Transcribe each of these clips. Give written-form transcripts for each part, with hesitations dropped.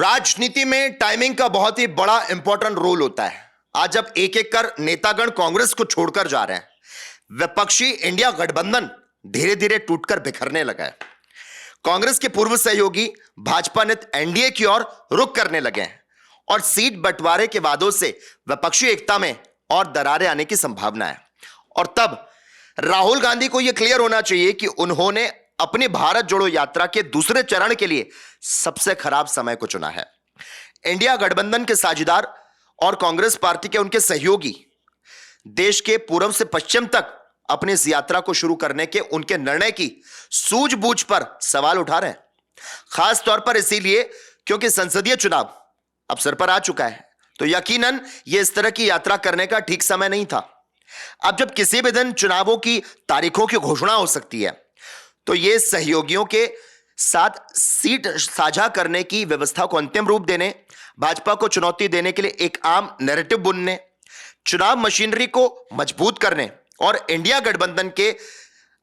राजनीति में टाइमिंग का बहुत ही बड़ा इंपॉर्टेंट रोल होता है। आज जब एक एक कर नेतागण कांग्रेस को छोड़कर जा रहे हैं, विपक्षी इंडिया गठबंधन धीरे धीरे टूटकर बिखरने लगा है। कांग्रेस के पूर्व सहयोगी भाजपा नेत एनडीए की ओर रुख करने लगे हैं और सीट बंटवारे के वादों से विपक्षी एकता में और दरारें आने की संभावना है। और तब राहुल गांधी को यह क्लियर होना चाहिए कि उन्होंने अपनी भारत जोड़ो यात्रा के दूसरे चरण के लिए सबसे खराब समय को चुना है। इंडिया गठबंधन के साझेदार और कांग्रेस पार्टी के उनके सहयोगी देश के पूर्व से पश्चिम तक अपनी इस यात्रा को शुरू करने के उनके निर्णय की सूझबूझ पर सवाल उठा रहे हैं। खास तौर पर इसीलिए क्योंकि संसदीय चुनाव अब सिर पर आ चुका है, तो यकीनन यह इस तरह की यात्रा करने का ठीक समय नहीं था। अब जब किसी भी दिन चुनावों की तारीखों की घोषणा हो सकती है, तो यह सहयोगियों के साथ सीट साझा करने की व्यवस्था को अंतिम रूप देने, भाजपा को चुनौती देने के लिए एक आम नैरेटिव बुनने, चुनाव मशीनरी को मजबूत करने और इंडिया गठबंधन के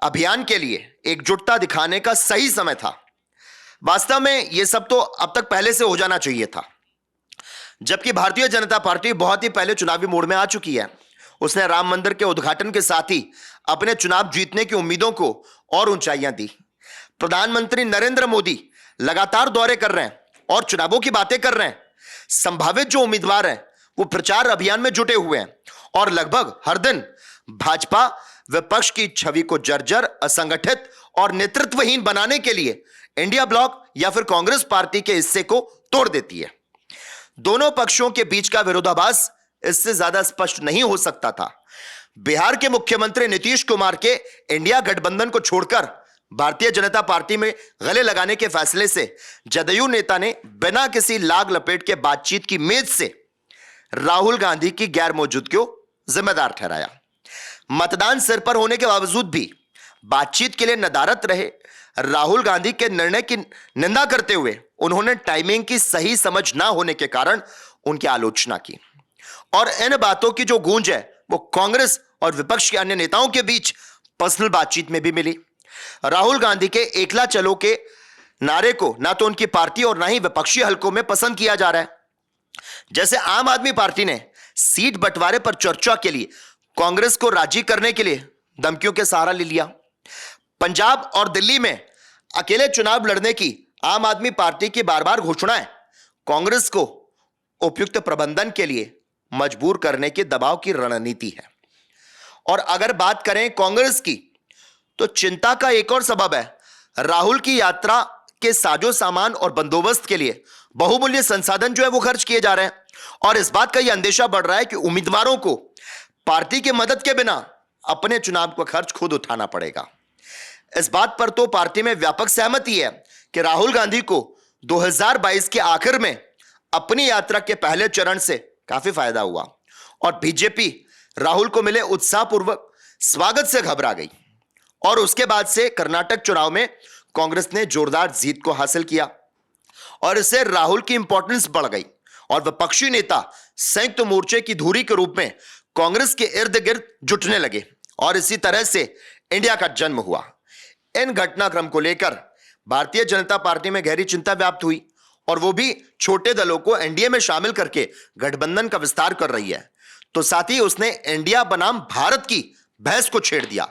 अभियान के लिए एकजुटता दिखाने का सही समय था। वास्तव में यह सब तो अब तक पहले से हो जाना चाहिए था, जबकि भारतीय जनता पार्टी बहुत ही पहले चुनावी मोड में आ चुकी है। उसने राम मंदिर के उद्घाटन के साथ ही अपने चुनाव जीतने की उम्मीदों को और ऊंचाइयां दी। प्रधानमंत्री नरेंद्र मोदी लगातार दौरे कर रहे हैं और चुनावों की बातें कर रहे हैं। संभावित जो उम्मीदवार हैं वो प्रचार अभियान में जुटे हुए हैं और लगभग हर दिन भाजपा विपक्ष की छवि को जर्जर, असंगठित और नेतृत्वहीन बनाने के लिए इंडिया ब्लॉक या फिर कांग्रेस पार्टी के हिस्से को तोड़ देती है। दोनों पक्षों के बीच का विरोधाभास इससे ज्यादा स्पष्ट नहीं हो सकता था। बिहार के मुख्यमंत्री नीतीश कुमार के इंडिया गठबंधन को छोड़कर भारतीय जनता पार्टी में गले लगाने के फैसले से जदयू नेता ने बिना किसी लाग लपेट के बातचीत की मेज से राहुल गांधी की गैर मौजूदगी को जिम्मेदार ठहराया। मतदान सिर पर होने के बावजूद भी बातचीत के लिए नदारद रहे राहुल गांधी के निर्णय की निंदा करते हुए उन्होंने टाइमिंग की सही समझ ना होने के कारण उनकी आलोचना की। और इन बातों की जो गूंज है वो कांग्रेस और विपक्ष के अन्य नेताओं के बीच पर्सनल बातचीत में भी मिली। राहुल गांधी के एकला चलो के नारे को ना तो उनकी पार्टी और ना ही विपक्षी हलकों में पसंद किया जा रहा है। जैसे आम आदमी पार्टी ने सीट बंटवारे पर चर्चा के लिए कांग्रेस को राजी करने के लिए धमकियों के सहारा ले लिया। पंजाब और दिल्ली में अकेले चुनाव लड़ने की आम आदमी पार्टी की बार बार घोषणाएं कांग्रेस को उपयुक्त प्रबंधन के लिए मजबूर करने के दबाव की रणनीति है। और अगर बात करें कांग्रेस की, तो चिंता का एक और सबब है राहुल की यात्रा के साजो सामान और बंदोबस्त के लिए बहुमूल्य संसाधन जो है वो खर्च किए जा रहे हैं। और इस बात का यह अंदेशा बढ़ रहा है कि उम्मीदवारों को पार्टी की मदद के बिना अपने चुनाव का खर्च खुद उठाना पड़ेगा। इस बात पर तो पार्टी में व्यापक सहमति है कि राहुल गांधी को 2022 के आखिर में अपनी यात्रा के पहले चरण से काफी फायदा हुआ और बीजेपी राहुल को मिले उत्साहपूर्वक स्वागत से घबरा गई। और उसके बाद से कर्नाटक चुनाव में कांग्रेस ने जोरदार जीत को हासिल किया और इससे राहुल की इंपॉर्टेंस बढ़ गई और विपक्षी नेता संयुक्त मोर्चे की धुरी के रूप में कांग्रेस के इर्द गिर्द जुटने लगे और इसी तरह से इंडिया का जन्म हुआ। इन घटनाक्रम को लेकर भारतीय जनता पार्टी में गहरी चिंता व्याप्त हुई और वो भी छोटे दलों को एनडीए में शामिल करके गठबंधन का विस्तार कर रही है। तो साथ ही उसने इंडिया बनाम भारत की बहस को छेड़ दिया।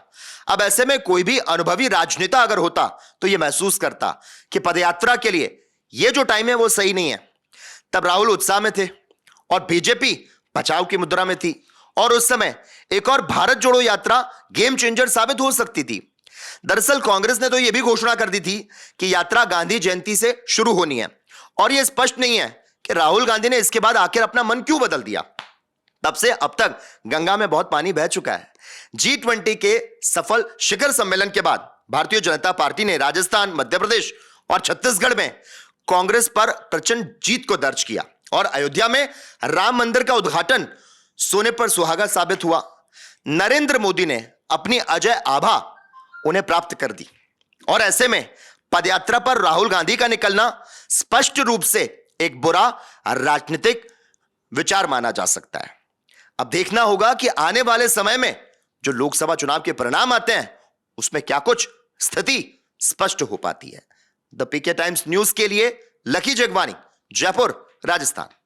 अब ऐसे में कोई भी अनुभवी राजनेता अगर होता तो यह महसूस करता कि पदयात्रा के लिए यह जो टाइम है वो सही नहीं है। तब राहुल उत्साह में थे और बीजेपी बचाव की मुद्रा में थी और उस समय एक और भारत जोड़ो यात्रा गेम चेंजर साबित हो सकती थी। दरअसल कांग्रेस ने तो यह भी घोषणा कर दी थी कि यात्रा गांधी जयंती से शुरू होनी है और यह स्पष्ट नहीं है कि राहुल गांधी ने इसके बाद आखिर अपना मन क्यों बदल दिया। तब से अब तक गंगा में बहुत पानी बह चुका है। G20 के सफल शिखर सम्मेलन के बाद भारतीय जनता पार्टी ने राजस्थान, मध्य प्रदेश और छत्तीसगढ़ में कांग्रेस पर प्रचंड जीत को दर्ज किया और अयोध्या में राम मंदिर का उद्घाटन सोने पर सुहागा साबित हुआ। नरेंद्र मोदी ने अपनी अजय आभा उन्हें प्राप्त कर दी और ऐसे में पदयात्रा पर राहुल गांधी का निकलना स्पष्ट रूप से एक बुरा राजनीतिक विचार माना जा सकता है। अब देखना होगा कि आने वाले समय में जो लोकसभा चुनाव के परिणाम आते हैं उसमें क्या कुछ स्थिति स्पष्ट हो पाती है। द पीके टाइम्स न्यूज के लिए लकी जगवानी, जयपुर, राजस्थान।